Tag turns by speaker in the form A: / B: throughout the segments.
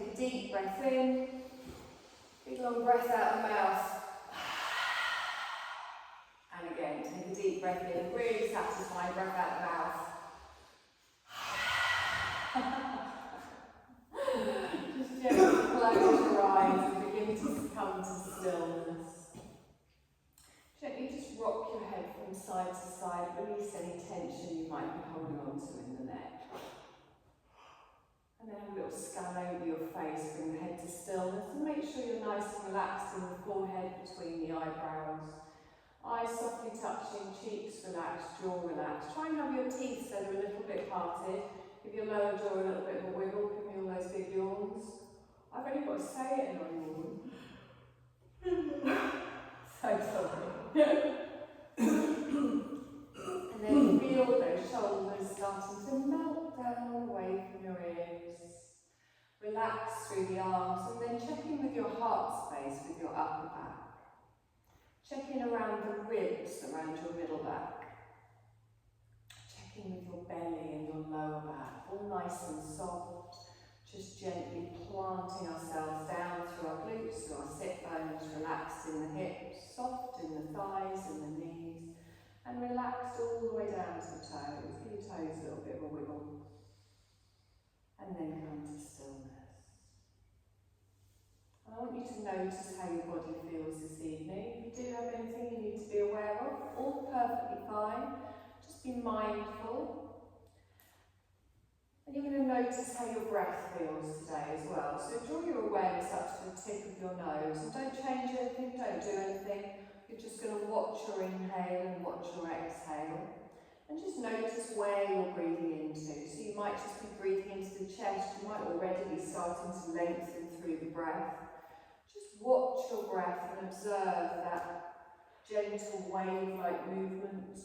A: take a deep breath in, big long breath out of the mouth. And again, take a deep breath in, really satisfying breath out of the mouth. Just gently close your eyes and begin to come to stillness. Gently just rock your head from side to side, release any tension you might be holding on to in the neck. And then have a little scan over your face, bring the head to stillness, and make sure you're nice and relaxed in the forehead between the eyebrows. Eyes softly touching, cheeks relaxed, jaw relaxed. Try and have your teeth so they're a little bit parted. Give your lower jaw a little bit of a wiggle, give me all those big yawns. I've only got to say it and I yawn. So sorry. And then feel those shoulders starting to melt down away from your ears. Relax through the arms and then check in with your heart space with your upper back. Check in around the ribs, around your middle back. Check in with your belly and your lower back, all nice and soft. Just gently planting ourselves down through our glutes, through our sit bones, relaxed in the hips, soft in the thighs and the knees, and relaxed all the way down to the toes. Give your toes a little bit of a wiggle. And then come to stillness. And I want you to notice how your body feels this evening. If you do have anything you need to be aware of, all perfectly fine. Just be mindful. And you're going to notice how your breath feels today as well. So draw your awareness up to the tip of your nose. And don't change anything, don't do anything. You're just going to watch your inhale and watch your exhale. And just notice where you're breathing into. So you might just be breathing into the chest. You might already be starting to lengthen through the breath. Just watch your breath and observe that gentle wave-like movement.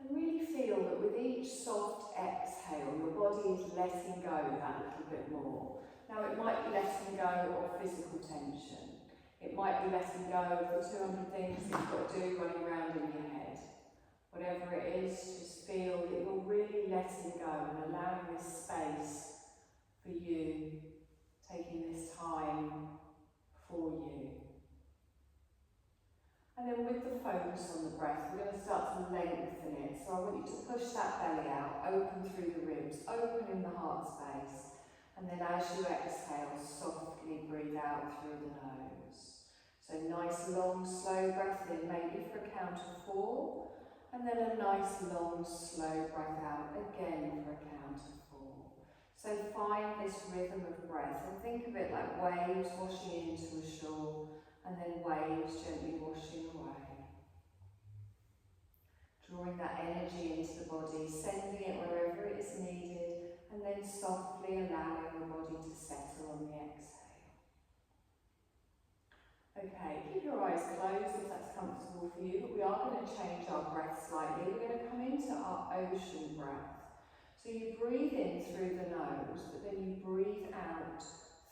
A: And really feel that with each soft exhale, your body is letting go that little bit more. Now it might be letting go of physical tension. It might be letting go of the 200 things that you've got to do running around in your head. Whatever it is, just feel that you're really letting go and allowing this space for you, taking this time for you. And then with the focus on the breath, we're going to start to lengthen it. So I want you to push that belly out, open through the ribs, open in the heart space. And then as you exhale, softly breathe out through the nose. So nice, long, slow breath in, maybe for a count of 4. And then a nice, long, slow breath out, again for a count of 4. So find this rhythm of breath and think of it like waves washing into a shore and then waves gently washing away. Drawing that energy into the body, sending it wherever it is needed, and then softly allowing the body to settle on the exhale. Okay, keep your eyes closed if that's comfortable for you, but we are going to change our breath slightly. We're going to come into our ocean breath. So you breathe in through the nose, but then you breathe out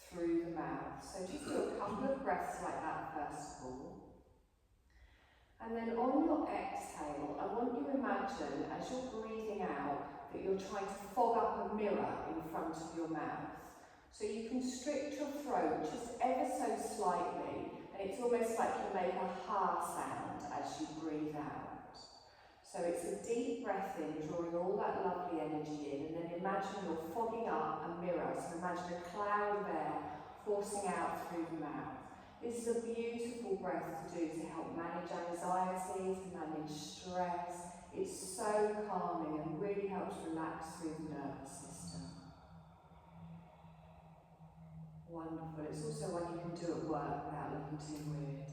A: through the mouth. So just do a couple of breaths like that first of all. And then on your exhale, I want you to imagine as you're breathing out that you're trying to fog up a mirror in front of your mouth. So you constrict your throat just ever so slightly, and it's almost like you make a ha sound as you breathe out. So it's a deep breath in, drawing all that lovely energy in, and then imagine you're fogging up a mirror. So imagine a cloud of air forcing out through the mouth. This is a beautiful breath to do to help manage anxiety, to manage stress. It's so calming and really helps relax through the nervous system. Wonderful. It's also one you can do at work without looking too weird.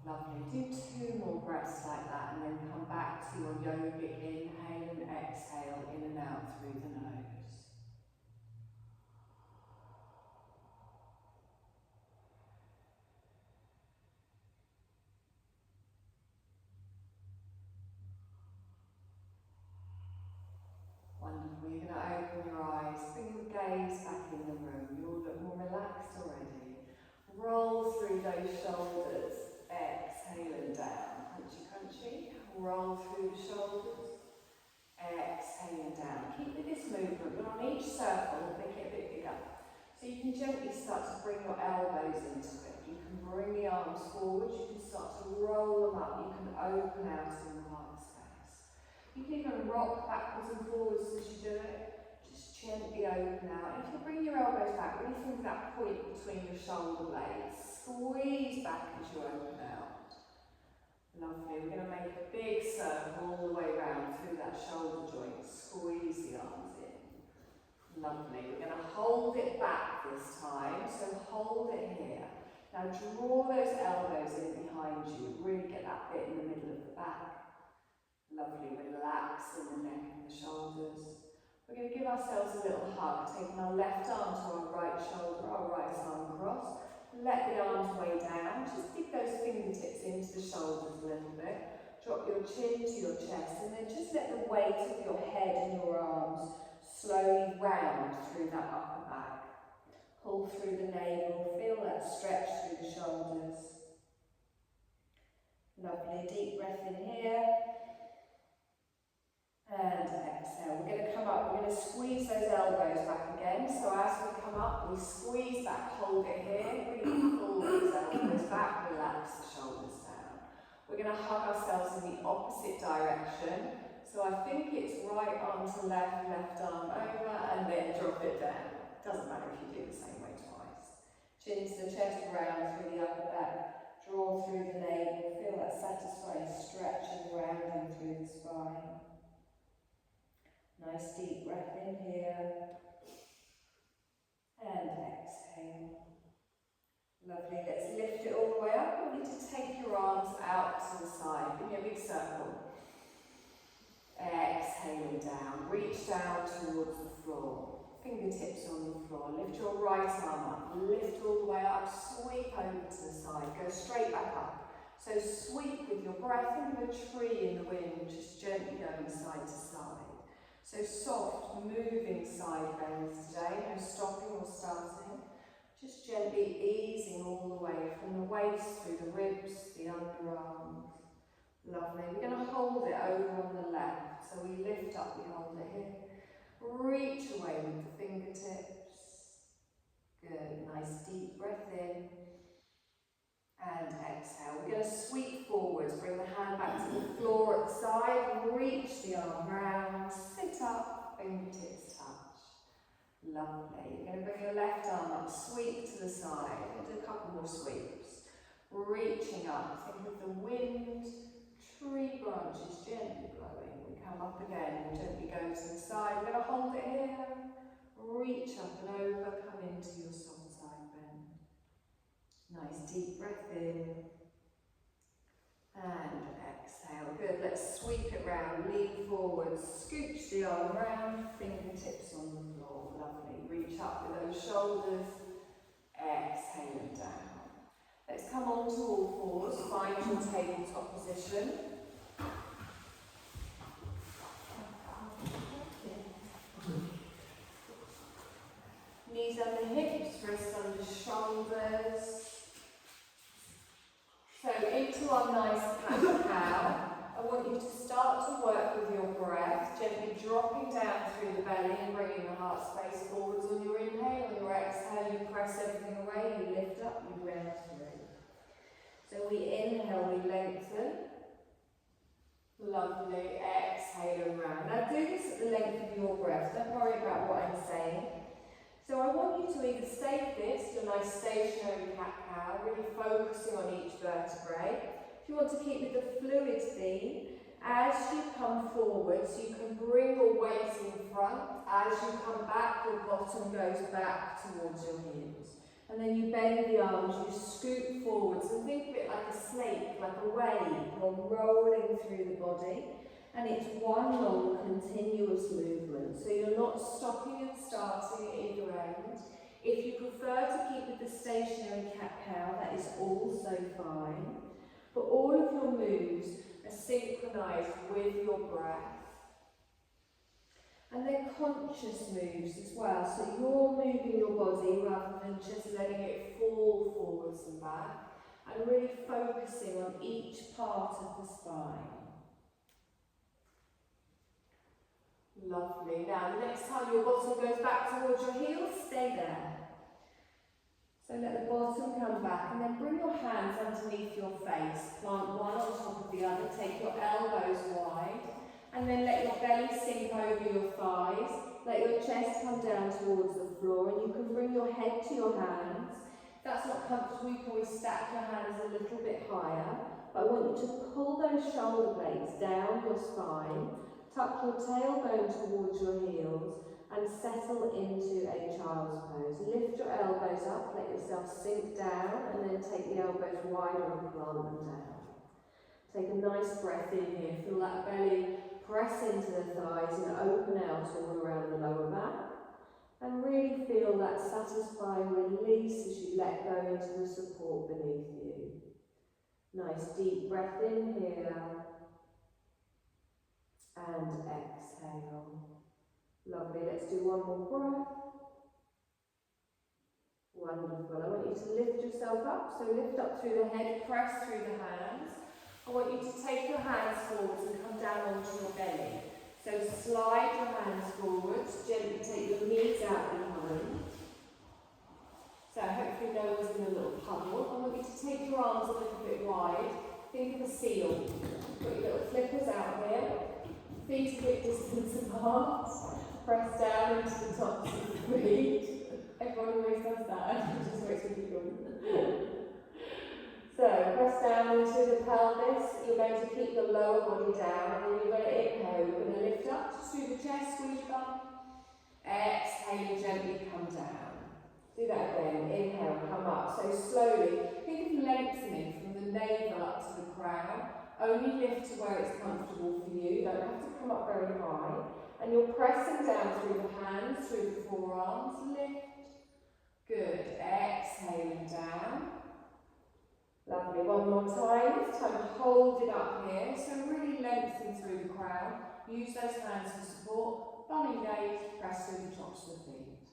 A: Lovely. Do 2 more breaths like that and then come back to your yogic inhale and exhale in and out through the nose. Wonderful. You're going to open your eyes, bring your gaze back in the room. You'll look more relaxed already. Roll through those shoulders. Exhale and down. Crunchy, crunchy. Roll through the shoulders. each circle, make it a bit bigger. So you can gently start to bring your elbows into it. You can bring the arms forward, you can start to roll them up, you can open out in the heart space. You can even rock backwards and forwards as you do it. Just gently open out. If you bring your elbows back, really think of that point between your shoulder blades. Squeeze back as you open out. Lovely. We're going to make a big circle all the way around through that shoulder joint. Squeeze the arms in. Lovely. We're going to hold it back this time. So hold it here. Now draw those elbows in behind you. Really get that bit in the middle of the back. Lovely. Relax in the neck and the shoulders. We're going to give ourselves a little hug. Taking our left arm to our right shoulder, our right arm across. Let the arms weigh down. Just dig those fingertips into the shoulders a little bit. Drop your chin to your chest and then just let the weight of your head and your arms slowly round through that upper back. Pull through the navel, feel that stretch through the shoulders. Lovely, deep breath in here. And exhale. We're going to come up, we're going to squeeze those elbows back again. So as we come up, we squeeze back, hold it here, really pull those elbows back, relax the shoulders down. We're going to hug ourselves in the opposite direction. So I think it's right arm to left, left arm over, and then drop it down. Doesn't matter if you do the same way twice. Chin to the chest, round through the upper back, draw through the navel, feel that satisfying stretch and rounding through the spine. Nice deep breath in here. And exhale. Lovely. Let's lift it all the way up. You need to take your arms out to the side. Give me a big circle. Exhaling down. Reach down towards the floor. Fingertips on the floor. Lift your right arm up. Lift all the way up. Sweep over to the side. Go straight back up. So sweep with your breath. Think of a tree in the wind, just gently going side to side. So soft, moving side bends today, no stopping or starting. Just gently easing all the way from the waist through the ribs, the underarms. Lovely. We're going to hold it over on the left. So we lift up, we hold it here. Reach away with the fingertips. Good. Nice deep breath in. And exhale. We're going to sweep forwards. Bring the hand back to the floor at the side. Reach the arm round. Sit up. Fingertips touch. Lovely. You're going to bring your left arm up. Sweep to the side. We'll do a couple more sweeps. Reaching up. Think of the wind. Tree branches gently blowing. We come up again. We'll gently go to the side. We're going to hold it here. Reach up and over. Come into your soft side bend. Nice deep breath in. And exhale. Good. Let's sweep it round. Lean forward. Scooch the arm round. Fingertips on the floor. Lovely. Reach up with those shoulders. Exhaling down. Let's come on to all fours. Find your tabletop position. Knees under hips, wrists under shoulders. So into our nice cat-cow, I want you to start to work with your breath, gently dropping down through the belly and bringing the heart space forwards on your inhale. On your exhale, you press everything away, you lift up, you round through. So we inhale, we lengthen. Lovely. Exhale and round. Now do this at the length of your breath. Don't worry about what I'm saying. So I want you to either stay fixed, a nice stationary cat-cow, really focusing on each vertebrae. If you want to keep with the fluid theme, as you come forwards, you can bring your weight in front. As you come back, your bottom goes back towards your heels. And then you bend the arms, you scoot forwards, and think of it like a snake, like a wave. You're rolling through the body. And it's one long continuous movement, so you're not stopping and starting at either end. If you prefer to keep with the stationary cat-cow, that is also fine. But all of your moves are synchronised with your breath. And they're conscious moves as well, so you're moving your body rather than just letting it fall forwards and back, and really focusing on each part of the spine. Lovely. Now the next time your bottom goes back towards your heels, stay there. So let the bottom come back and then bring your hands underneath your face. Plant one on top of the other. Take your elbows wide and then let your belly sink over your thighs. Let your chest come down towards the floor and you can bring your head to your hands. If that's not comfortable, you can always stack your hands a little bit higher. But I want you to pull those shoulder blades down your spine. Tuck your tailbone towards your heels and settle into a child's pose. Lift your elbows up, let yourself sink down and then take the elbows wider and plant them down. Take a nice breath in here, feel that belly press into the thighs and open out all around the lower back. And really feel that satisfying release as you let go into the support beneath you. Nice deep breath in here. And exhale. Lovely, let's do one more breath. Wonderful. I want you to lift yourself up. So lift up through the head, press through the hands. I want you to take your hands forwards and come down onto your belly. So slide your hands forwards, gently take your knees out behind. So hopefully no one's in a little puddle. I want you to take your arms a little bit wide. Think of a seal. Put your little flippers out here. Feet a bit distance apart. Press down into the tops of the feet. Everyone always does that. It just makes me giggle. So press down into the pelvis. You're going to keep the lower body down, and then you're going to inhale. You're going to lift up just through the chest, squeeze your bum. Exhale and gently come down. Do that again. Inhale, come up. So slowly, think of lengthening from the navel up to the crown. Only lift to where it's comfortable for you. You don't have to come up very high. And you're pressing down through the hands, through the forearms. Lift. Good. Exhaling down. Lovely. One more time. This time hold it up here. So really lengthen through the crown. Use those hands for support. Thumb engaged. Press through the tops of the feet.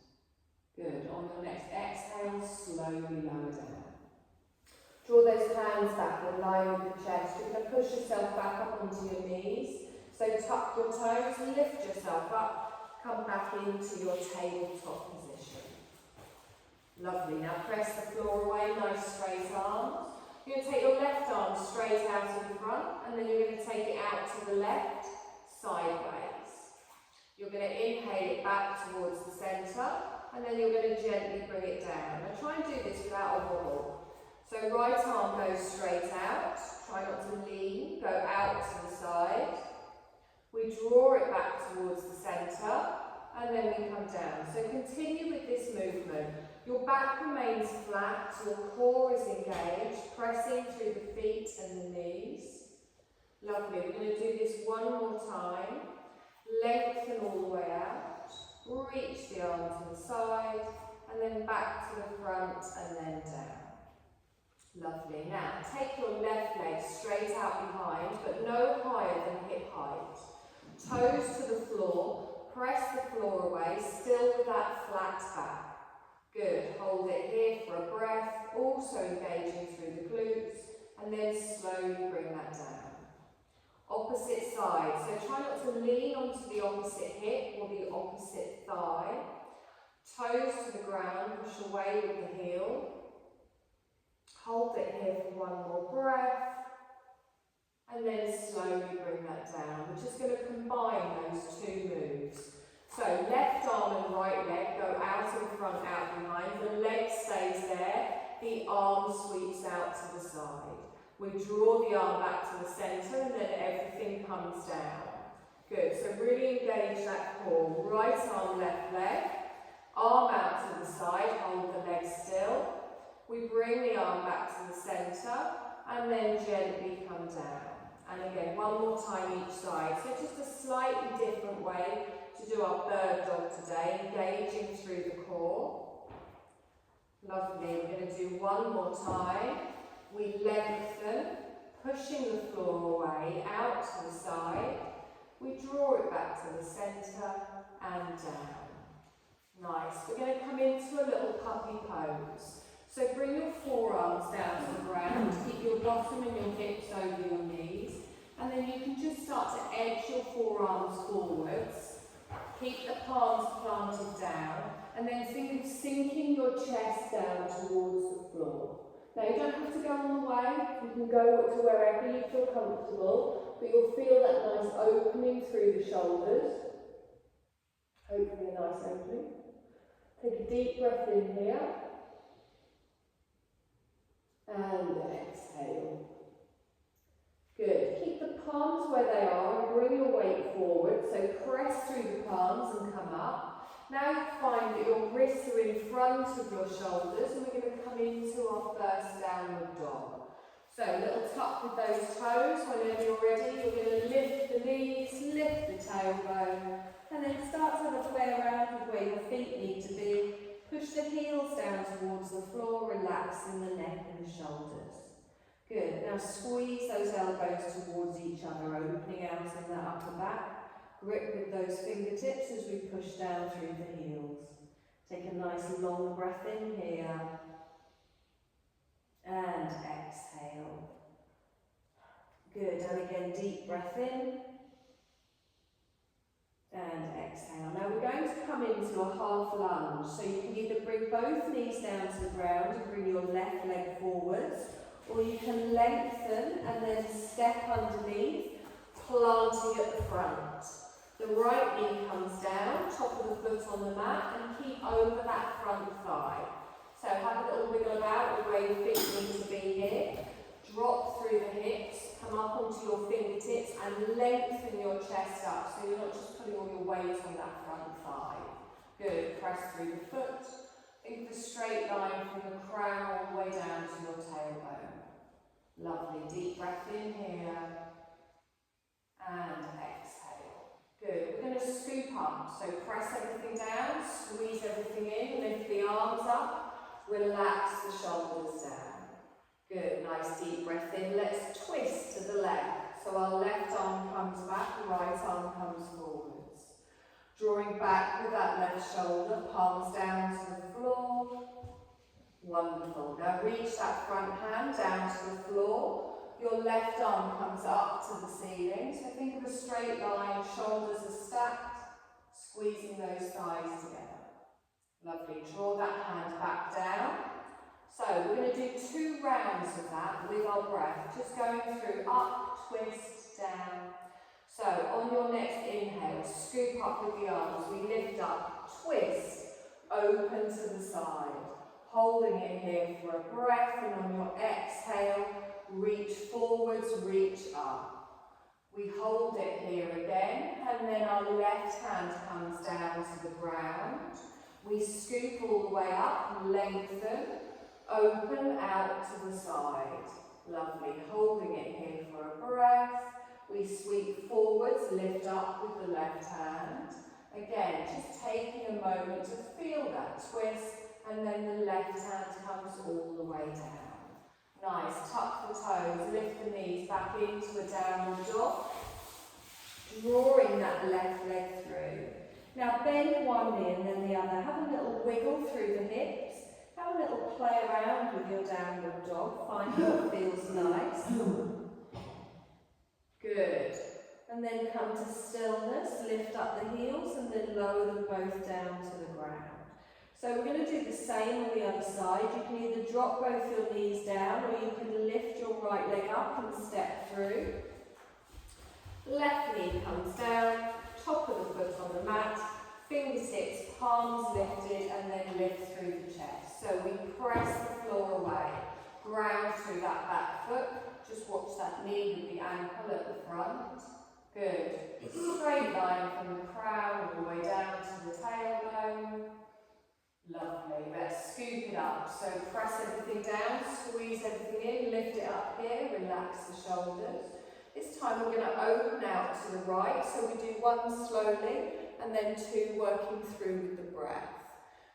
A: Good. On your next exhale, slowly lower down. Draw those hands back in line with the chest. You're going to push yourself back up onto your knees. So tuck your toes, lift yourself up, come back into your tabletop position. Lovely. Now press the floor away, nice straight arms. You're going to take your left arm straight out in front, and then you're going to take it out to the left, sideways. You're going to inhale it back towards the centre, and then you're going to gently bring it down. Now try and do this without a wobble. So right arm goes straight out, try not to lean, go out to the side. We draw it back towards the centre and then we come down. So continue with this movement. Your back remains flat, your core is engaged, pressing through the feet and the knees. Lovely, we're going to do this one more time. Lengthen all the way out, reach the arm to the side and then back to the front and then down. Lovely. Now, take your left leg straight out behind, but no higher than hip height. Toes to the floor, press the floor away, still with that flat back. Good. Hold it here for a breath, also engaging through the glutes, and then slowly bring that down. Opposite side. So try not to lean onto the opposite hip or the opposite thigh. Toes to the ground, push away with the heel. Hold it here for one more breath. And then slowly bring that down. We're just going to combine those two moves. So left arm and right leg go out in front, out behind. The leg stays there. The arm sweeps out to the side. We draw the arm back to the centre and then everything comes down. Good. So really engage that core. Right arm, left leg. Arm out to the side. Hold the leg still. We bring the arm back to the centre and then gently come down. And again, one more time each side. So just a slightly different way to do our bird dog today, engaging through the core. Lovely. We're going to do one more time. We lengthen, pushing the floor away, out to the side. We draw it back to the centre and down. Nice. We're going to come into a little puppy pose. So bring your forearms down to the ground, keep your bottom and your hips over your knees, and then you can just start to edge your forearms forwards. Keep the palms planted down, and then think of sinking your chest down towards the floor. Now you don't have to go all the way, you can go to wherever you feel comfortable, but you'll feel that nice opening through the shoulders. Hopefully a nice opening. Take a deep breath in here, and exhale. Good. Keep the palms where they are and bring your weight forward. So press through the palms and come up. Now you find that your wrists are in front of your shoulders, and we're going to come into our first downward dog. So a little tuck with those toes. Whenever you're ready, you're going to lift the knees, lift the tailbone, and then start to have a play around with where your feet need to be. Push the heels down towards the floor, relaxing the neck and the shoulders. Good. Now squeeze those elbows towards each other, opening out in the upper back. Grip with those fingertips as we push down through the heels. Take a nice long breath in here. And exhale. Good. And again, deep breath in. And exhale. Now we're going to come into a half lunge. So you can either bring both knees down to the ground and bring your left leg forwards, or you can lengthen and then step underneath, planting at the front. The right knee comes down, top of the foot on the mat, and keep over that front thigh. So have a little wiggle about with where your feet need to be here. Drop through the hips, come up onto your fingertips and lengthen your chest up so you're not just putting all your weight on that front thigh. Good, press through the foot. Think of a straight line from the crown all the way down to your tailbone. Lovely, deep breath in here and exhale. Good, we're going to scoop up, so press everything down, squeeze everything in, lift the arms up, relax the shoulders down. Good, nice deep breath in. Let's twist to the left. So our left arm comes back, the right arm comes forwards. Drawing back with that left shoulder, palms down to the floor. Wonderful. Now reach that front hand down to the floor. Your left arm comes up to the ceiling. So think of a straight line, shoulders are stacked, squeezing those thighs together. Lovely. Draw that hand back down. So we're going to do 2 rounds of that with our breath, just going through up, twist, down. So on your next inhale, scoop up with the arms, we lift up, twist, open to the side, holding it here for a breath, and on your exhale, reach forwards, reach up. We hold it here again, and then our left hand comes down to the ground. We scoop all the way up, lengthen, open out to the side. Lovely. Holding it here for a breath. We sweep forwards, lift up with the left hand. Again, just taking a moment to feel that twist, and then the left hand comes all the way down. Nice. Tuck the toes, lift the knees back into a downward dog. Drawing that left leg through. Now bend one knee and then the other. Have a little wiggle through the hips. Have a little play around with your downward dog. Find what feels nice. Good. And then come to stillness. Lift up the heels and then lower them both down to the ground. So we're going to do the same on the other side. You can either drop both your knees down, or you can lift your right leg up and step through. Left knee comes down, top of the foot on the mat, fingertips, palms lifted, and then lift through the chest. So we press the floor away, ground through that back foot. Just watch that knee with the ankle at the front. Good. Straight line from the crown all the way down to the tailbone. Lovely. Let's scoop it up. So press everything down, squeeze everything in, lift it up here, relax the shoulders. This time we're going to open out to the right. So we do 1 slowly and then 2 working through with the breath.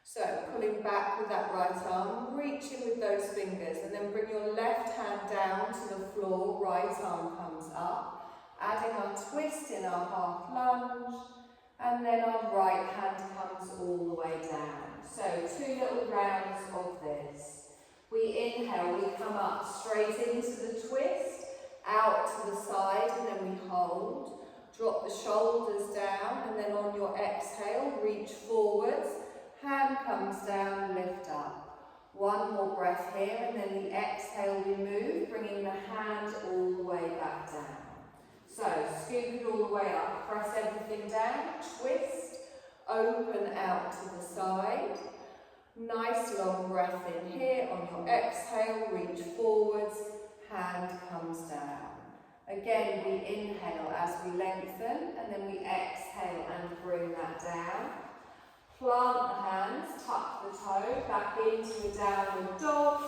A: So pulling back with that right arm, reaching with those fingers, and then bring your left hand down to the floor, right arm comes up, adding our twist in our half lunge, and then our right hand comes all the way down. So 2 little rounds of this. We inhale, we come up straight into the twist, out to the side, and then we hold. Drop the shoulders down, and then on your exhale, reach forwards. Hand comes down, lift up. One more breath here, and then the exhale we move, bringing the hand all the way back down. So, scoop it all the way up, press everything down, twist, open out to the side. Nice long breath in here. On your exhale, reach forwards, hand comes down. Again, we inhale as we lengthen, and then we exhale and bring that down. Plant the hands, tuck the toe, back into a downward dog,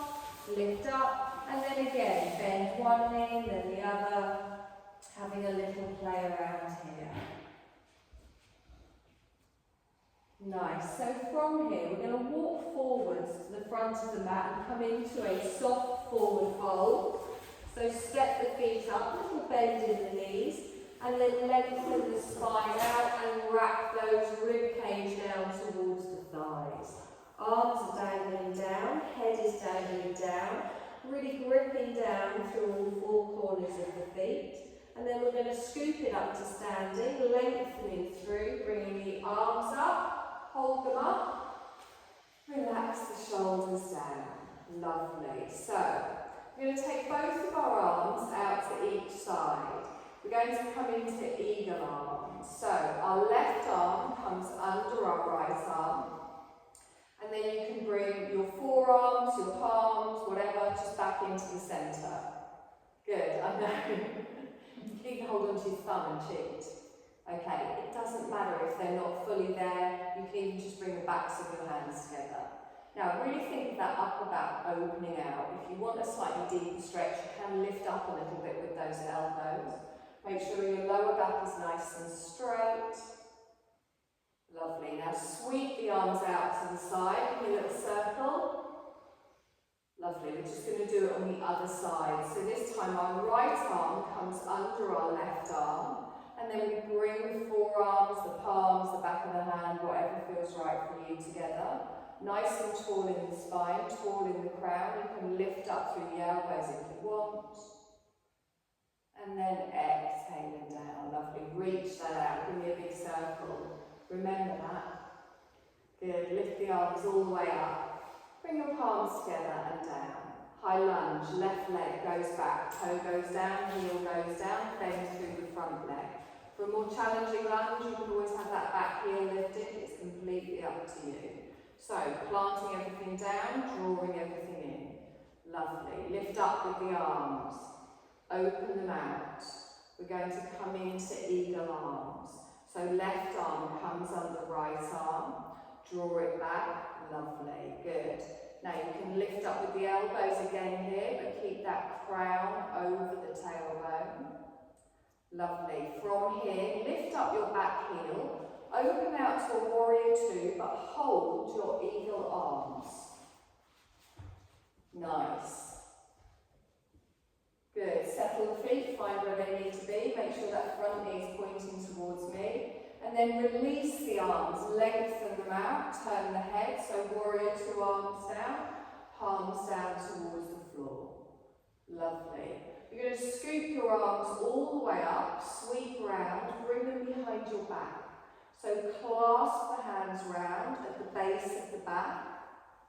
A: lift up, and then again, bend one knee, then the other, having a little play around here. Nice. So from here, we're going to walk forwards to the front of the mat and come into a soft forward fold. So step the feet up, little bend in the knees, and then lengthen the spine out and wrap those rib cage down towards the thighs. Arms are dangling down, head is dangling down, really gripping down through all four corners of the feet. And then we're going to scoop it up to standing, lengthening through, bringing the arms up, hold them up, relax the shoulders down. Lovely. So, we're going to take both of our arms out to each side. We're going to come into eagle arms. So, our left arm comes under our right arm. And then you can bring your forearms, your palms, whatever, just back into the centre. Good, I know. You can hold on to your thumb and cheek. Okay, it doesn't matter if they're not fully there, you can even just bring the backs of your hands together. Now really think of that upper back opening out. If you want a slightly deeper stretch, you can lift up a little bit with those elbows. Make sure your lower back is nice and straight. Lovely. Now sweep the arms out to the side, give me a little circle. Lovely, we're just going to do it on the other side. So this time our right arm comes under our left arm, and then we bring the forearms, the palms, the back of the hand, whatever feels right for you together. Nice and tall in the spine, tall in the crown. You can lift up through the elbows if you want. And then exhaling down. Lovely, reach that out, give me a big circle. Remember that. Good, lift the arms all the way up. Bring your palms together and down. High lunge, left leg goes back, toe goes down, heel goes down, bend through the front leg. For a more challenging lunge, you can always have that back heel lifted, it's completely up to you. So, planting everything down, drawing everything in. Lovely. Lift up with the arms. Open them out. We're going to come into eagle arms. So left arm comes under right arm. Draw it back. Lovely. Good. Now you can lift up with the elbows again here, but keep that crown over the tailbone. Lovely. From here, lift up your back heel. Open out to a warrior two, but hold your eagle arms. Nice. Good. Settle the feet, find where they need to be. Make sure that front knee is pointing towards me. And then release the arms, lengthen them out, turn the head. So warrior two, arms down, palms down towards the floor. Lovely. You're going to scoop your arms all the way up, sweep round, bring them behind your back. So clasp the hands round at the base of the back.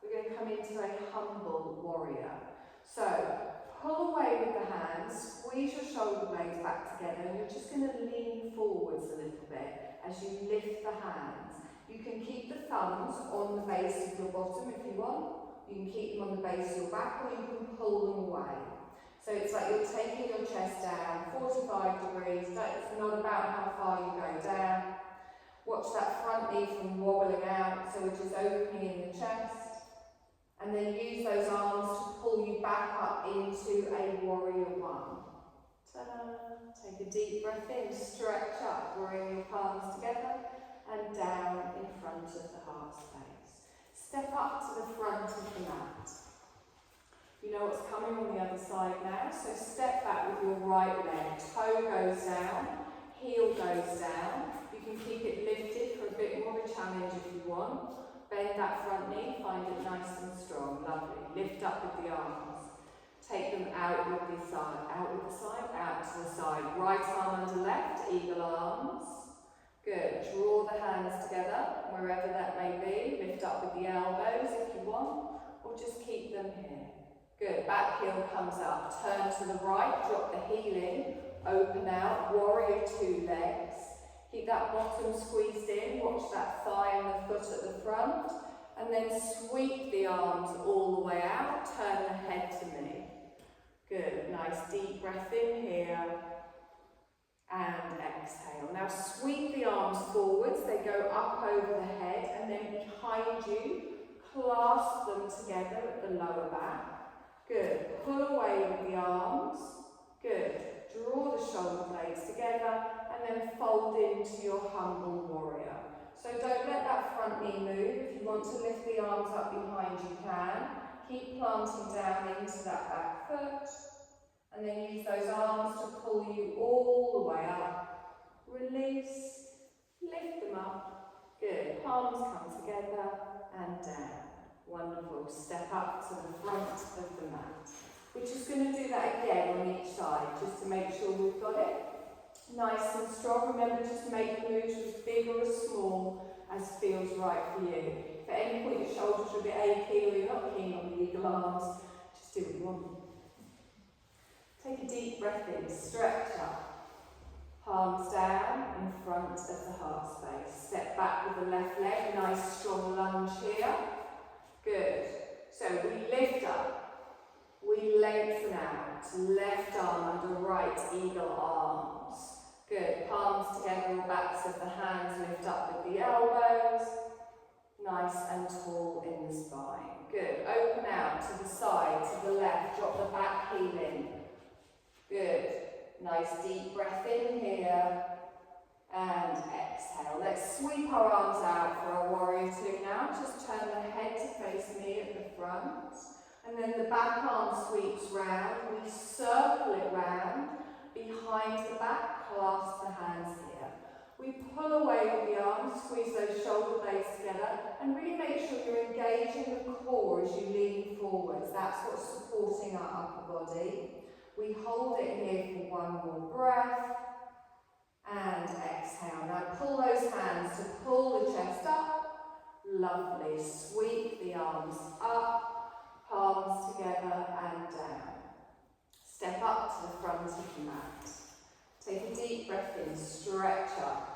A: We're going to come into a humble warrior. So pull away with the hands, squeeze your shoulder blades back together, and you're just going to lean forwards a little bit as you lift the hands. You can keep the thumbs on the base of your bottom if you want. You can keep them on the base of your back, or you can pull them away. So it's like you're taking your chest down 45 degrees. It's not about how far you go down. Watch that front knee from wobbling out, so it is opening in the chest. And then use those arms to pull you back up into a warrior one. Ta-da! Take a deep breath in, stretch up, bring your palms together and down in front of the heart space. Step up to the front of the mat. You know what's coming on the other side now, so step back with your right leg. Toe goes down, heel goes down. You can keep it lifted for a bit more of a challenge if you want. Bend that front knee, find it nice and strong. Lovely. Lift up with the arms. Take them out with the side, out with the side, out to the side. Right arm under left, eagle arms. Good. Draw the hands together, wherever that may be. Lift up with the elbows if you want, or just keep them here. Good. Back heel comes up. Turn to the right, drop the heel in, open out, warrior two legs. Keep that bottom squeezed in, watch that thigh and the foot at the front, and then sweep the arms all the way out, turn the head to me. Good. Nice deep breath in here. And exhale. Now sweep the arms forwards, they go up over the head, and then behind you, clasp them together at the lower back. Good. Pull away with the arms. Good. Draw the shoulder blades together, and then fold into your humble warrior. So don't let that front knee move. If you want to lift the arms up behind, you can. Keep planting down into that back foot. And then use those arms to pull you all the way up. Release, lift them up. Good. Palms come together and down. Wonderful. Step up to the front of the mat. We're just going to do that again on each side, just to make sure we've got it nice and strong. Remember, just make the moves as big or as small as feels right for you. If at any point your shoulders are a bit achy or you're not keen on the eagle arms, just do what you want. Take a deep breath in, stretch up, palms down in front of the heart space. Step back with the left leg, nice strong lunge here. Good. So we lift up, we lengthen out, left arm under right eagle arms. Good. Palms together, backs of the hands lift up with the elbows. Nice and tall in the spine. Good. Open out to the side, to the left, drop the back heel in. Good. Nice deep breath in here and exhale. Let's sweep our arms out for our warrior two now. Just turn the head to face me at the front, and then the back arm sweeps round. We circle it round behind the back, clasp the hands here. We pull away with the arms, squeeze those shoulder blades together, and really make sure you're engaging the core as you lean forwards. That's what's supporting our upper body. We hold it here for one more breath, and exhale. Now pull those hands to pull the chest up. Lovely. Sweep the arms up, palms together and down. Step up to the front of the mat. Take a deep breath in, stretch up.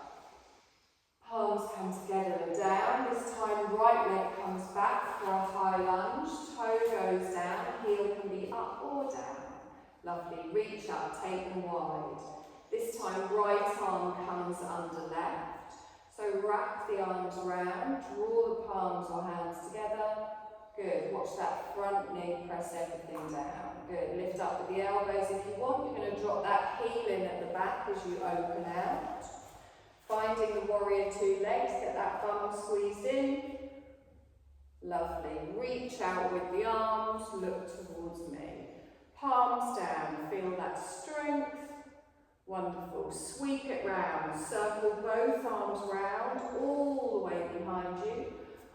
A: Palms come together and down. This time right leg comes back for a high lunge. Toe goes down, heel can be up or down. Lovely. Reach up, take them wide. This time right arm comes under left. So wrap the arms round, draw the palms or hands together. Good. Watch that front knee, press everything down. Good. Lift up with the elbows if you want. You're going to drop that heel in at the back as you open out. Finding the warrior two legs, get that bum squeezed in. Lovely. Reach out with the arms, look towards me. Palms down, feel that strength. Wonderful. Sweep it round. Circle both arms round, all the way behind you.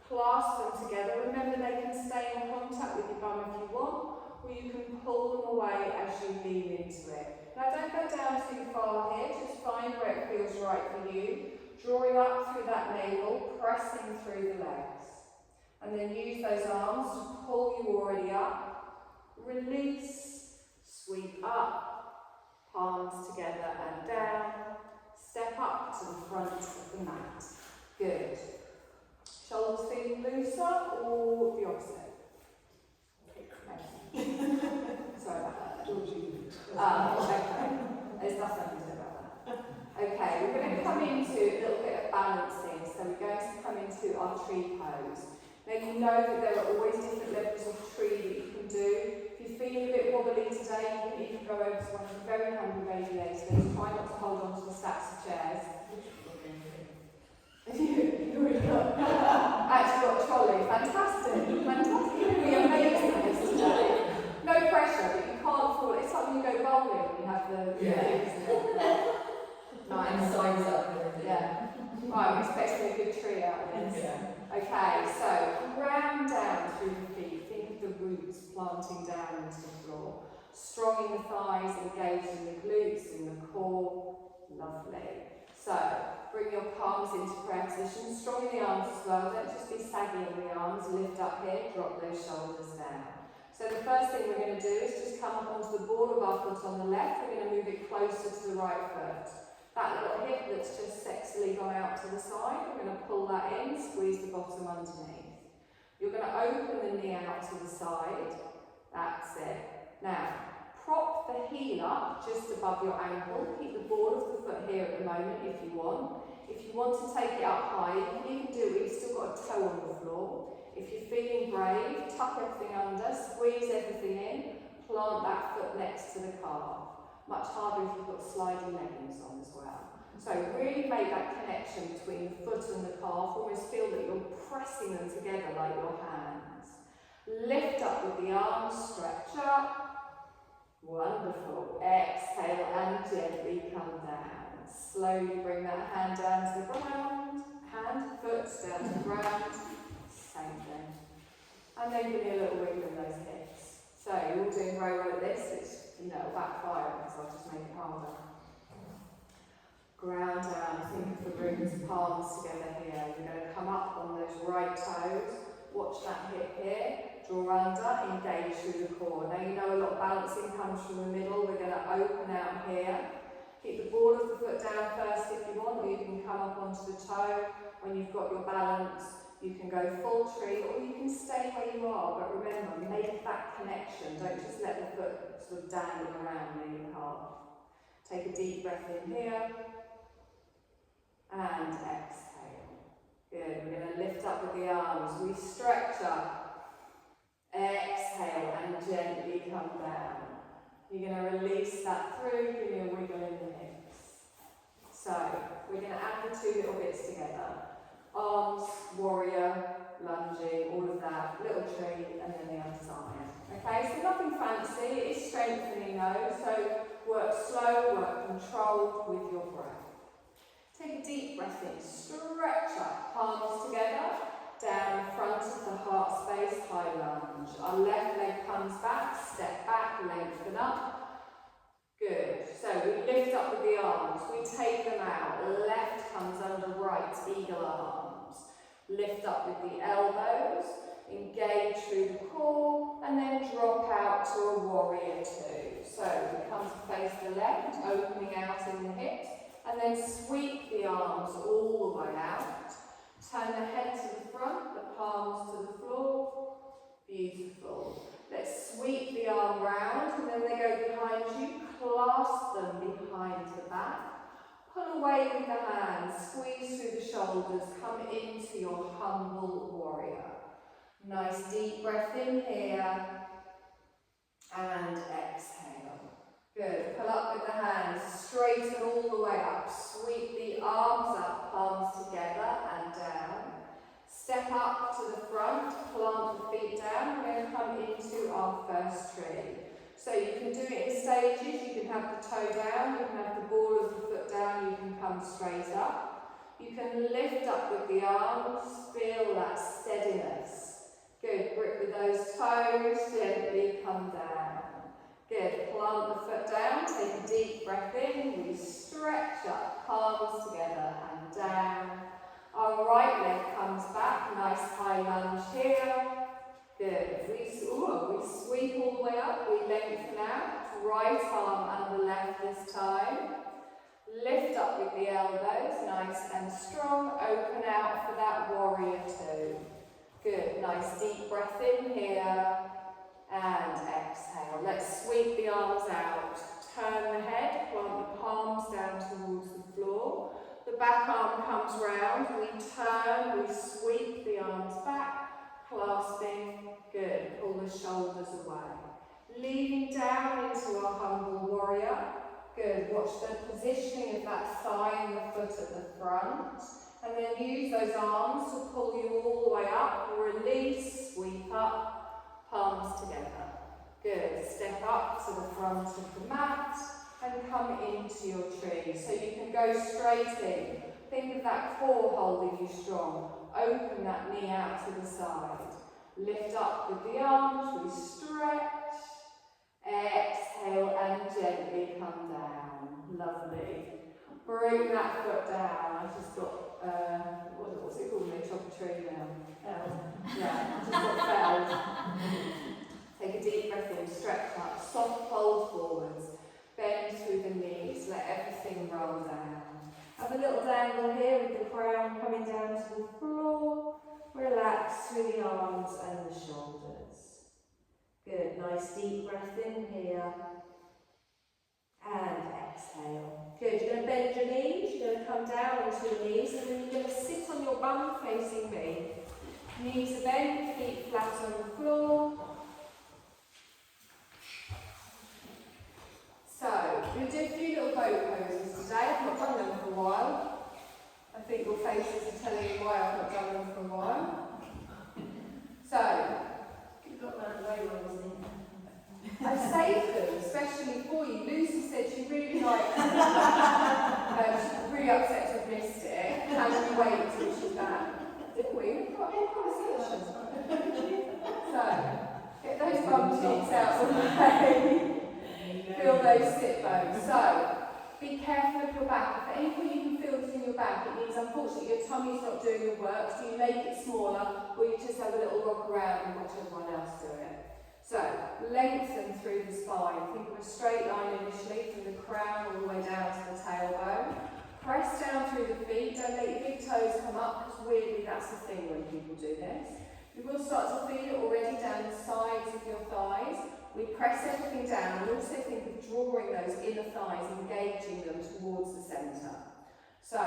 A: Clasp them together. Remember, they can stay in contact with your bum if you want, or you can pull them away as you lean into it. Now, don't go down too far here. Just find where it feels right for you. Drawing up through that navel, pressing through the legs. And then use those arms to pull you already up. Release, sweep up, palms together and down. Step up to the front of the mat. Good. Shoulders feeling looser or the opposite? Okay. Sorry about that. Okay. There's nothing to do about that. Okay, we're going to come into a little bit of balancing. So we're going to come into our tree pose. Now you know that there are always different levels of tree that you can do. If you're feeling a bit wobbly today, you can even go over to one of the very hungry baby legs. So try not to hold on to the stacks of chairs. Actually got a trolley. Fantastic. Fantastic. You're going to be amazing at this today. No pressure, but you can't fall. It's like when you go bowling and you have the things. Nice.
B: Signs up.
A: Yeah. Right, I'm expecting a good tree out of this.
B: Yeah.
A: Okay, so round down through the feet. Think of the roots planting down into the floor. Strong in the thighs, engaged in the glutes, in the core. Lovely. So, bring your palms into prayer position. Strong in the arms as well. Don't just be saggy in the arms. Lift up here, drop those shoulders down. So the first thing we're going to do is just come up onto the ball of our foot on the left. We're going to move it closer to the right foot. That little hip that's just sexily gone out to the side, we're going to pull that in, squeeze the bottom underneath. You're going to open the knee out to the side. That's it. Now, prop the heel up just above your ankle. Keep the ball of the foot here at the moment if you want. If you want to take it up high, you can even do it. You've still got a toe on the floor. If you're feeling brave, tuck everything under, squeeze everything in, plant that foot next to the calf. Much harder if you've got sliding leggings on as well. So really make that connection between the foot and the calf. Almost feel that you're pressing them together like your hands. Lift up with the arms, stretch up. Wonderful. Exhale and gently come down. Slowly bring that hand down to the ground. Hand, foot down to the ground. Same thing. And then give me a little wiggle in those hips. So you're all doing very well at this. It's, backfire because I'll just make it harder. Ground down. Think of the roots, palms together here. You're going to come up on those right toes. Watch that hip here. Draw under, engage through the core. Now you know a lot of balancing comes from the middle. We're going to open out here. Keep the ball of the foot down first if you want, or you can come up onto the toe. When you've got your balance, you can go full tree, or you can stay where you are. But remember, make that connection. Don't just let the foot sort of dangle around near your calf. Take a deep breath in here. And exhale. Good. We're going to lift up with the arms. We stretch up. Exhale and gently come down. You're going to release that through. Give me a wiggle in the hips. So we're going to add the two little bits together. Arms, warrior, lunging, all of that. Little tree and then the other side. Okay, so nothing fancy. It is strengthening though. So work slow, work controlled with your breath. Take a deep breath in, stretch up, palms together, down in front of the heart space, high lunge. Our left leg comes back, step back, lengthen up. Good. So we lift up with the arms, we take them out, left comes under right, eagle arms. Lift up with the elbows, engage through the core, and then drop out to a warrior two. So we come to face the left, opening out in the hips. And then sweep the arms all the way out. Turn the head to the front, the palms to the floor. Beautiful. Let's sweep the arm round and then they go behind you. Clasp them behind the back. Pull away with the hands. Squeeze through the shoulders. Come into your humble warrior. Nice deep breath in here. And exhale. Good. Pull up with the hands, straighten all the way up. Sweep the arms up, palms together and down. Step up to the front, plant the feet down. We're going to come into our first tree. So you can do it in stages. You can have the toe down, you can have the ball of the foot down, you can come straight up. You can lift up with the arms, feel that steadiness. Good. Grip with those toes, gently come down. Good, plant the foot down, take a deep breath in, we stretch up, palms together and down. Our right leg comes back, nice high lunge here. Good, we sweep all the way up, we lengthen out, right arm under left this time. Lift up with the elbows, nice and strong, open out for that warrior two. Good, nice deep breath in here. And exhale. Let's sweep the arms out. Turn the head, plant the palms down towards the floor. The back arm comes round. We turn, we sweep the arms back, clasping. Good. Pull the shoulders away. Leaning down into our humble warrior. Good. Watch the positioning of that thigh and the foot at the front. And then use those arms to pull you all the way up. Release, sweep up. Palms together. Good. Step up to the front of the mat and come into your tree. So you can go straight in. Think of that core holding you strong. Open that knee out to the side. Lift up with the arms. We stretch. Exhale. come down. Lovely. Bring that foot down. I've just got, what's it called when they chop a tree down? Yeah, I've just got felled. Take a deep breath in, stretch up, soft fold forwards, bend through the knees, let everything roll down. Have a little dangle here with the crown coming down to the floor. Relax through the arms and the shoulders. Good, nice deep breath in here. And exhale. Good, you're going to bend your knees, you're going to come down onto your knees, and then you're going to sit on your bum facing me. Knees are bent, feet flat on the floor. So, we're going to do a few little boat poses today. I've not done them for a while. I think your faces are telling you why I've not done them for a while. So,
B: You've got that low one, isn't it?
A: I've saved them especially for you. Lucy said she really liked it. She's really upset to have missed it. And we wait until she's back. Didn't we? We've got a conversation. So, get those bum cheeks out of the way. Feel those sit bones. So, be careful of your back. If at any point you can feel this in your back, it means unfortunately your tummy's not doing the work, so you make it smaller, or you just have a little rock around and watch everyone else do it. So, lengthen through the spine. Think of a straight line initially from the crown all the way down to the tailbone. Press down through the feet. Don't let your big toes come up, because weirdly that's the thing when people do this. You will start to feel it already down the sides of your thighs. We press everything down and also think of drawing those inner thighs, engaging them towards the centre. So,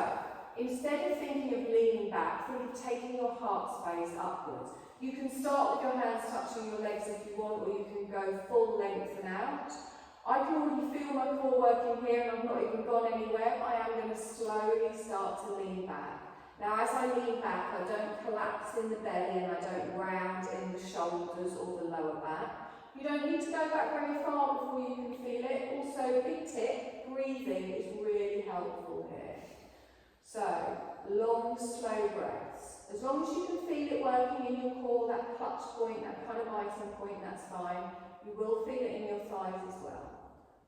A: instead of thinking of leaning back, think of taking your heart space upwards. You can start with your hands touching your legs if you want, or you can go full length and out. I can already feel my core working here and I've not even gone anywhere, but I am going to slowly start to lean back. Now as I lean back, I don't collapse in the belly and I don't round in the shoulders or the lower back. You don't need to go back very far before you can feel it. Also, big tip, breathing is really helpful here. So, long, slow breaths. As long as you can feel it working in your core, that clutch point, that kind of item point, that's fine. You will feel it in your thighs as well.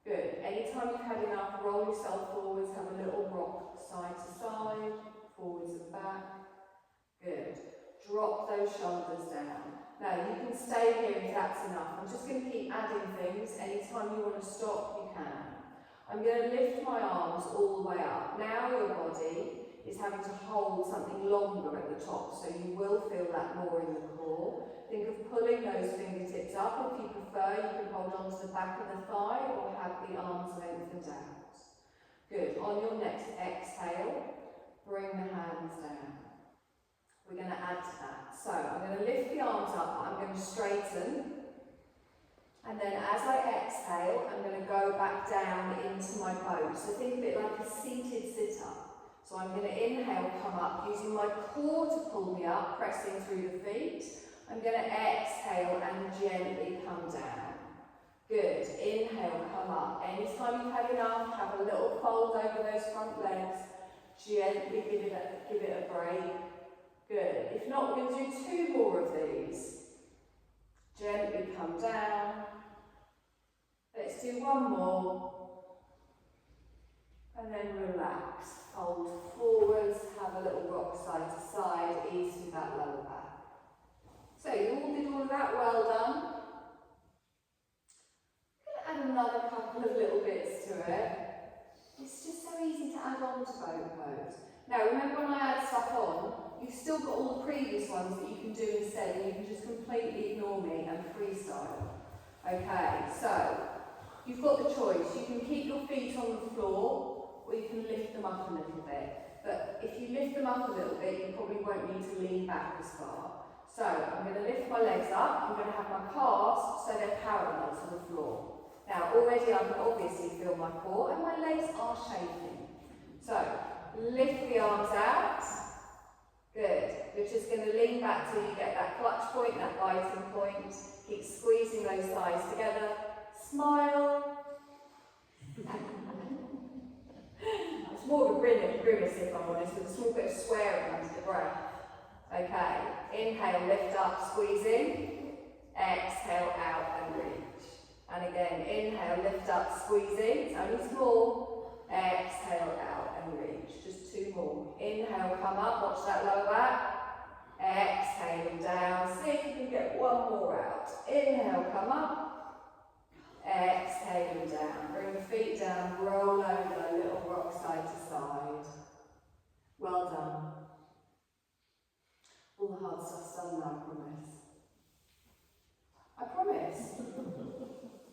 A: Good. Anytime you've had enough, roll yourself forwards, have a little rock side to side, forwards and back. Good. Drop those shoulders down. Now, you can stay here if that's enough. I'm just going to keep adding things. Anytime you want to stop, you can. I'm going to lift my arms all the way up. Now your body is having to hold something longer at the top, so you will feel that more in the core. Think of pulling those fingertips up. If you prefer, you can hold on to the back of the thigh or have the arms lengthened out. Good. On your next exhale, bring the hands down. We're going to add to that. So I'm going to lift the arms up, I'm going to straighten, and then as I exhale, I'm going to go back down into my boat. So think of it like a seated sit-up. So I'm going to inhale, come up, using my core to pull me up, pressing through the feet. I'm going to exhale and gently come down. Good. Inhale, come up. Anytime you've had enough, have a little fold over those front legs. Gently give it a break. Good. If not, we're going to do 2 more of these. Gently come down. Let's do 1 more. And then relax. Fold forwards, have a little rock side to side, ease through that lower back. So you all did all of that, well done. I'm going to add another couple of little bits to it. It's just so easy to add on to boat pose. Now remember when I add stuff on, you've still got all the previous ones that you can do instead, and you can just completely ignore me and freestyle. Okay, so you've got the choice. You can keep your feet on the floor, or you can lift them up a little bit. But if you lift them up a little bit, you probably won't need to lean back as far. So I'm going to lift my legs up. I'm going to have my calves so they're parallel to the floor. Now already I can obviously feel my core, and my legs are shaking. So lift the arms out. Good. You're just going to lean back till you get that clutch point, that biting point. Keep squeezing those thighs together. Smile. It's more of a grimace if I'm honest, with a small bit of swearing under the breath. Okay. Inhale, lift up, squeezing. Exhale, out and reach. And again, inhale, lift left duck squeezing. It's only small. Exhale out and reach. Just 2 more. Inhale, come up. Watch that lower back. Exhale down. See if you can get 1 more out. Inhale, come up. Exhale down. Bring the feet down. Roll over. Little rock side to side. Well done. All the hard stuff's done now, I promise. I promise.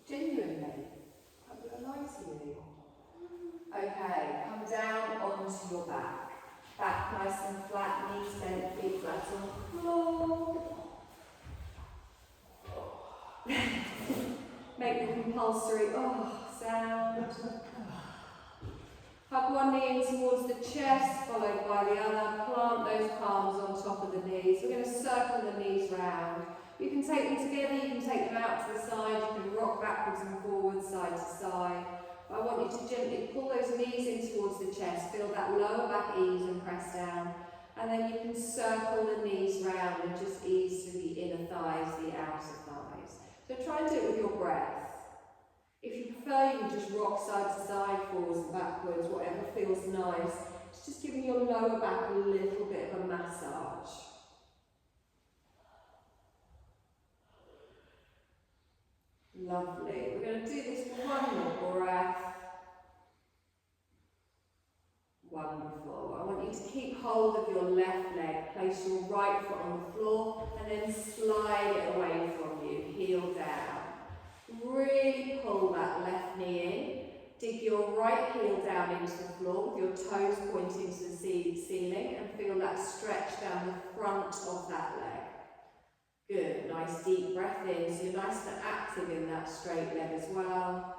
A: Genuinely. I'm going to lie to you. Okay, come down onto your back. Back nice and flat, knees bent, feet flat on the floor. Make the compulsory sound. Hug one knee in towards the chest, followed by the other. Plant those palms on top of the knees. We're going to circle the knees round. You can take them together, you can take them out to the side, you can rock backwards and forwards, side to side. But I want you to gently pull those knees in towards the chest, feel that lower back ease and press down. And then you can circle the knees round and just ease through the inner thighs, the outer thighs. So try and do it with your breath. If you prefer, you can just rock side to side, forwards and backwards, whatever feels nice. It's just giving your lower back a little bit of a massage. Lovely. We're going to do this for 1 more breath. Wonderful. I want you to keep hold of your left leg. Place your right foot on the floor and then slide it away from you. Heel down. Really pull that left knee in. Dig your right heel down into the floor with your toes pointing to the ceiling and feel that stretch down the front of that leg. Good. Nice deep breath in. So you're nice and active in that straight leg as well.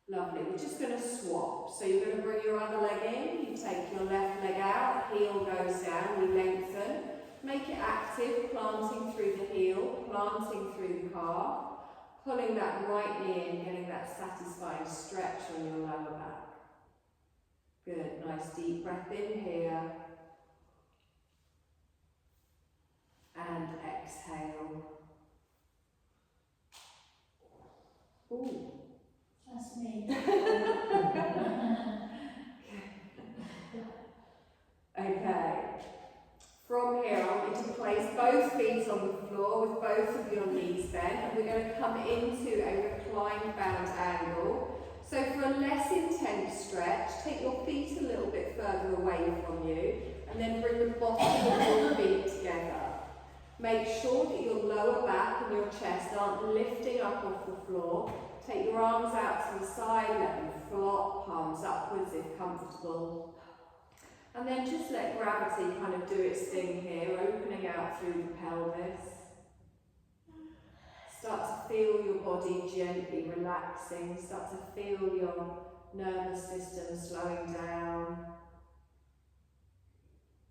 A: Lovely. We're just going to swap. So you're going to bring your other leg in. You take your left leg out. Heel goes down. We lengthen. Make it active, planting through the heel, planting through the calf, pulling that right knee in, getting that satisfying stretch on your lower back. Good, nice deep breath in here. And exhale. Ooh.
B: That's me.
A: Okay. From here, I want you to place both feet on the floor with both of your knees bent, and we're going to come into a reclined bound angle. So for a less intense stretch, take your feet a little bit further away from you, and then bring the bottom of your feet together. Make sure that your lower back and your chest aren't lifting up off the floor. Take your arms out to the side, let them flop, palms upwards if comfortable. And then just let gravity kind of do its thing here, opening out through the pelvis. Start to feel your body gently relaxing. Start to feel your nervous system slowing down.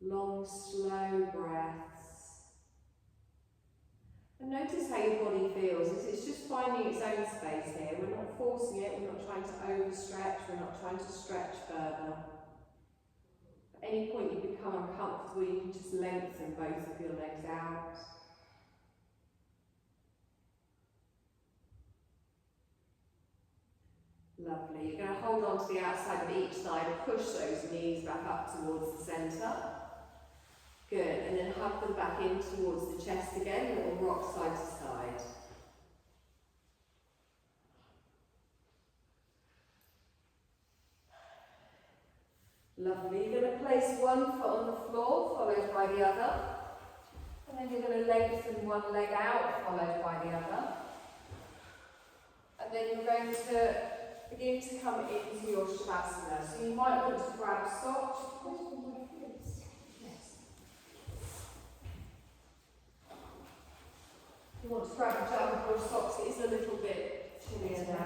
A: Long, slow breaths. And notice how your body feels. It's just finding its own space here. We're not forcing it, we're not trying to overstretch, we're not trying to stretch further. At any point you become uncomfortable, you can just lengthen both of your legs out. Lovely. You're going to hold on to the outside of each side, push those knees back up towards the centre. Good, and then hug them back in towards the chest again, a little rock side to side. Lovely. You're going to place one foot on the floor, followed by the other. And then you're going to lengthen one leg out, followed by the other. And then you're going to begin to come into your Shavasana. So you might want to grab socks. You want to grab a jump or socks, it is a little bit chillier now.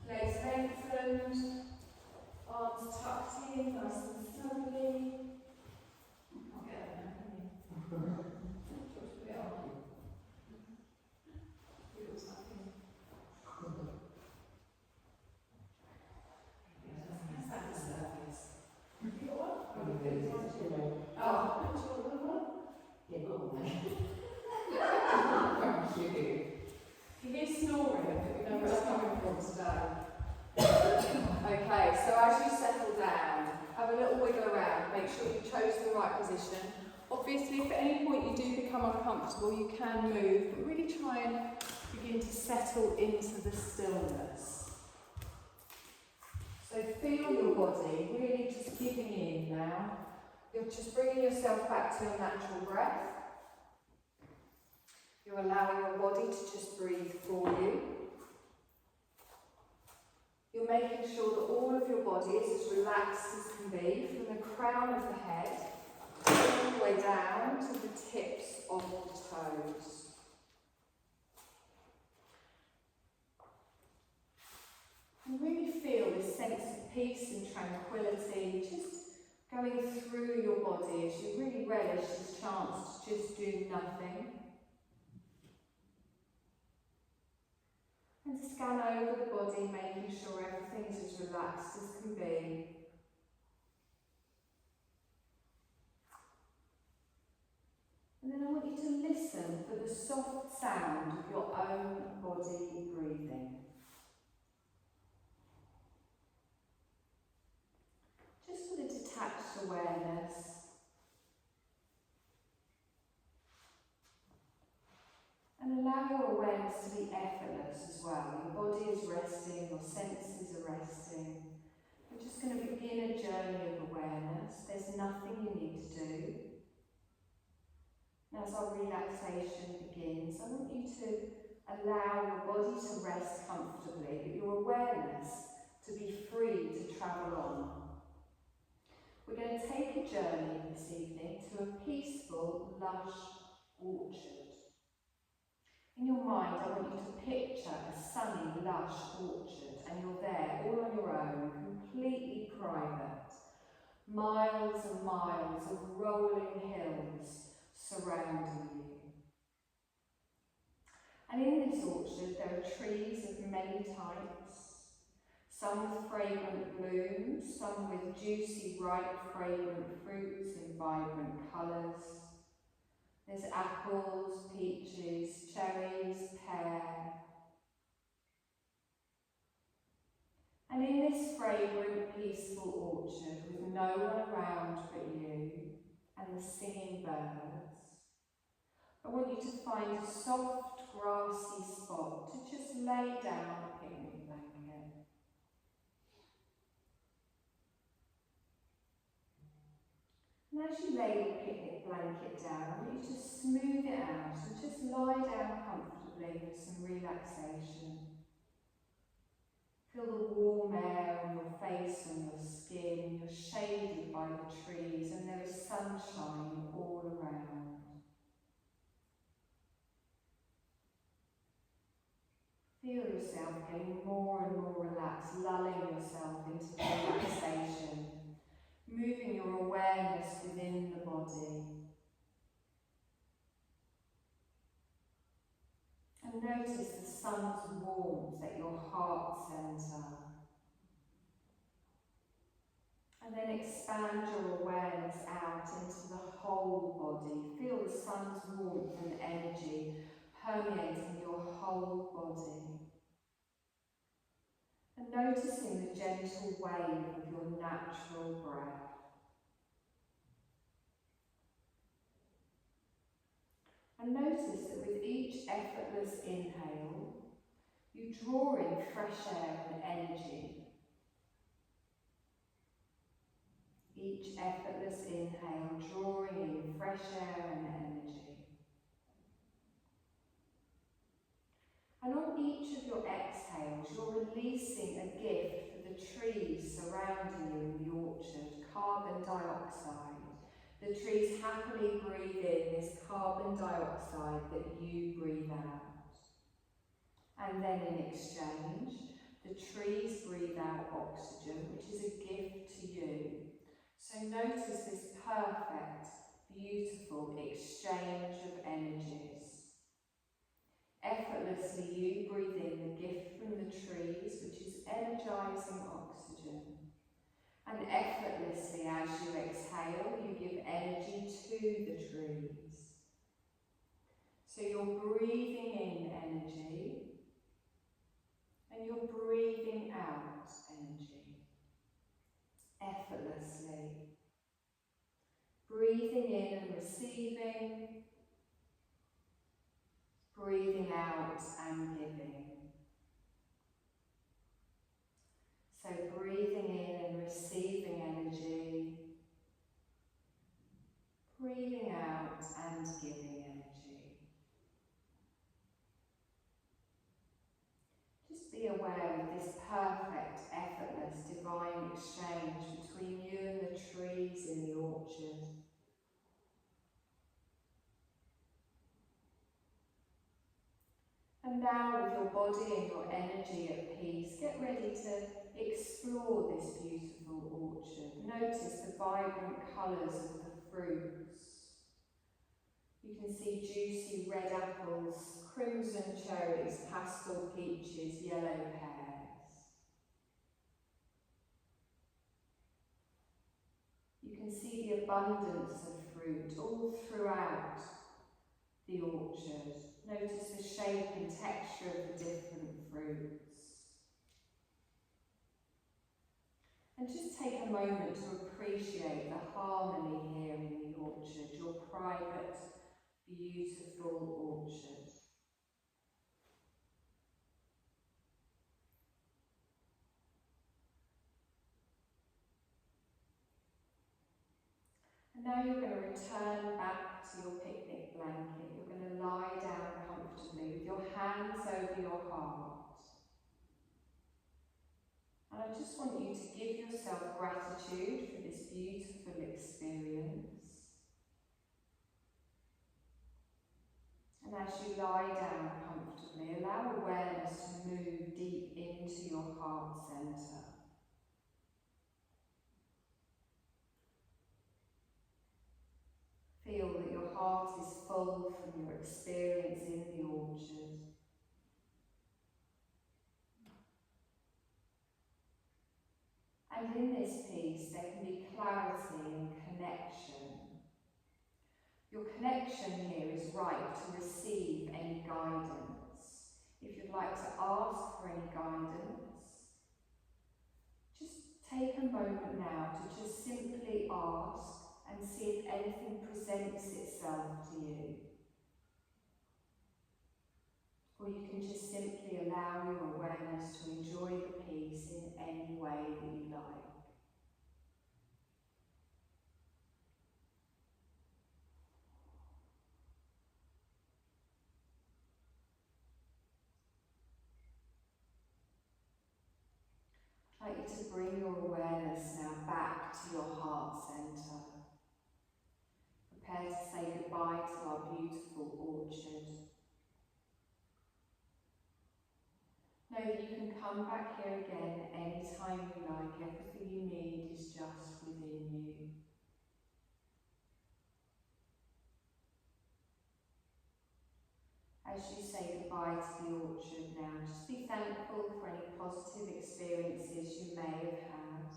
A: Legs lengthened, so as you settle down, have a little wiggle around, make sure you chose the right position. Obviously, if at any point you do become uncomfortable, you can move, but really try and begin to settle into the stillness. So feel your body really just giving in now. You're just bringing yourself back to your natural breath. You're allowing your body to just breathe for you. You're making sure that all of your body is as relaxed as can be, from the crown of the head all the way down to the tips of the toes. And really feel this sense of peace and tranquility just going through your body as you really relish this chance to just do nothing. And scan over the body, making sure everything's as relaxed as can be. And then I want you to listen for the soft sound of your own body breathing. Just with a detached awareness. And allow your awareness to be effortless as well. Your body is resting, your senses are resting. We're just going to begin a journey of awareness. There's nothing you need to do. And as our relaxation begins, I want you to allow your body to rest comfortably, but your awareness to be free to travel on. We're going to take a journey this evening to a peaceful, lush orchard. In your mind, I want you to picture a sunny, lush orchard, and you're there all on your own, completely private. Miles and miles of rolling hills surrounding you. And in this orchard, there are trees of many types, some with fragrant blooms, some with juicy, ripe, fragrant fruits in vibrant colours. There's apples, peaches, cherries, pear. And in this fragrant, peaceful orchard, with no one around but you and the singing birds, I want you to find a soft, grassy spot to just lay down a picnic blanket. And as you lay your picnic blanket down, I want you to smooth it out and just lie down comfortably for some relaxation. Feel the warm air on your face and your skin. You're shaded by the trees and there is sunshine all around. Feel yourself getting more and more relaxed, lulling yourself into relaxation. Moving your awareness within the body. And notice the sun's warmth at your heart centre. And then expand your awareness out into the whole body. Feel the sun's warmth and energy permeating your whole body. And noticing the gentle wave of your natural breath. And notice that with each effortless inhale, you draw in fresh air and energy. Each effortless inhale, drawing in fresh air and energy. And on each of your exhales, you're releasing a gift for the trees surrounding you in the orchard, carbon dioxide. The trees happily breathe in this carbon dioxide that you breathe out. And then in exchange, the trees breathe out oxygen, which is a gift to you. So notice this perfect, beautiful exchange of energies. Effortlessly, you breathe in the gift from the trees, which is energizing oxygen. And effortlessly, as you exhale, you give energy to the trees. So you're breathing in energy, and you're breathing out energy. effortlessly. Breathing in and receiving, breathing out and giving. So breathing in and receiving energy, breathing out and giving energy. Just be aware of this perfect, effortless, divine exchange between you and the trees in the orchard. And now, with your body and your energy at peace, get ready to explore this beautiful orchard. Notice the vibrant colours of the fruits. You can see juicy red apples, crimson cherries, pastel peaches, yellow pears. You can see the abundance of fruit all throughout the orchard. Notice the shape and texture of the different fruits. And just take a moment to appreciate the harmony here in the orchard, your private, beautiful orchard. And now you're going to return back to your picnic blanket. You're going to lie down comfortably with your hands over your heart. And I just want you to give yourself gratitude for this beautiful experience. And as you lie down comfortably, allow awareness to move deep into your heart centre. Feel that your heart is full from your experience in the orchard. And in this piece, there can be clarity and connection. Your connection here is right to receive any guidance. If you'd like to ask for any guidance, just take a moment now to just simply ask and see if anything presents itself to you. Or you can just simply allow your awareness to enjoy the piece in any way that you like. I'd like you to bring your awareness now back to your heart centre. Prepare to say goodbye to our beautiful orchard. Know that you can come back here again anytime you like. Everything you need is just within you. As you say goodbye to the orchard now, just be thankful for any positive experiences you may have had.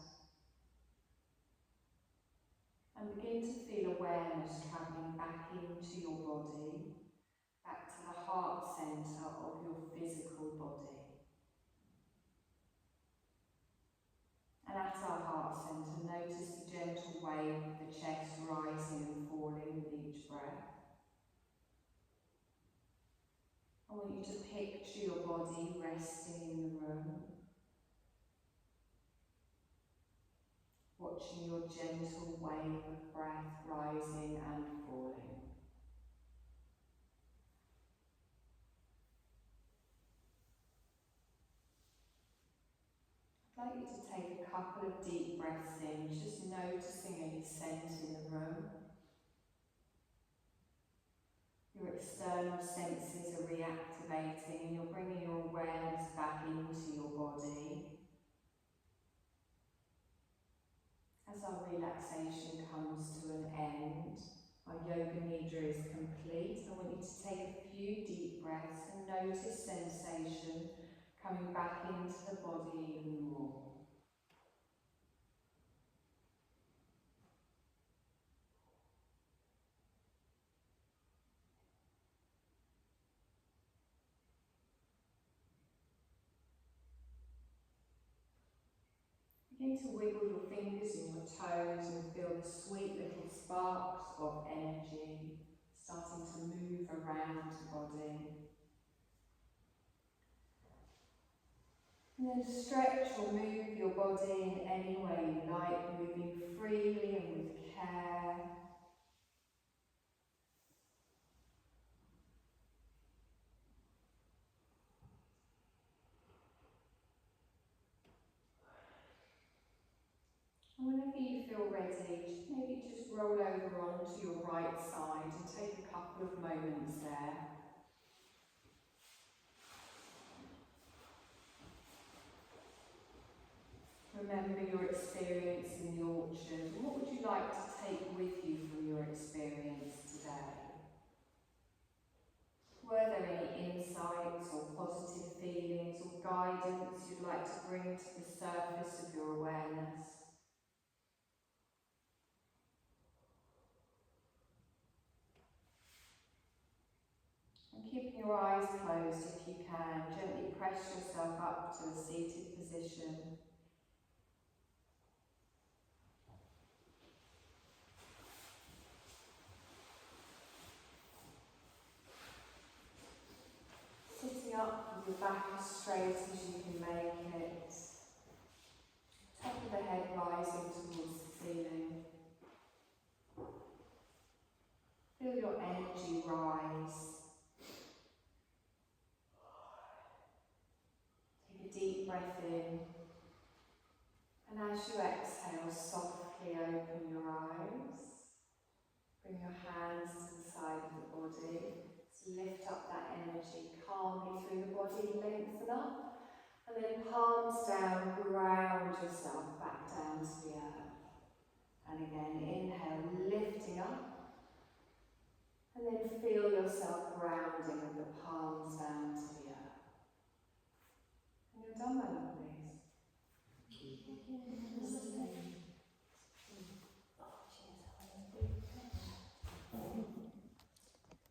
A: And begin to feel awareness travelling back into your body, back to the heart centre of your physical body. And at our heart centre, notice the gentle wave of the chest rising and falling with each breath. I want you to picture your body resting in the room, watching your gentle wave of breath rising and falling. I'd like you to take a couple of deep breaths in, just noticing any scent in the room. Your external senses are reactivating and you're bringing your awareness back into your body. As our relaxation comes to an end, our yoga nidra is complete. I want you to take a few deep breaths and notice sensation coming back into the body even more. Begin to wiggle your fingers and your toes and feel the sweet little sparks of energy starting to move around the body. And then stretch or move your body in any way you like, moving freely and with care. And whenever you feel ready, maybe just roll over onto your right side and take a couple of moments there. Remember your experience in the orchard. What would you like to take with you from your experience today? Were there any insights or positive feelings or guidance you'd like to bring to the surface of your awareness? And keeping your eyes closed if you can, gently press yourself up to a seated position. Sitting up with your back as straight as you can make it. Top of the head rising towards the ceiling. Feel your energy rise. Take a deep breath in. And as you exhale, softly open your eyes. Bring your hands to the side of the body. So lift up that energy calmly through the body, lengthen up. And then palms down, ground yourself back down to the earth. And again, inhale, lifting up. And then feel yourself grounding with the palms down to the earth. And you're done, my lovelies.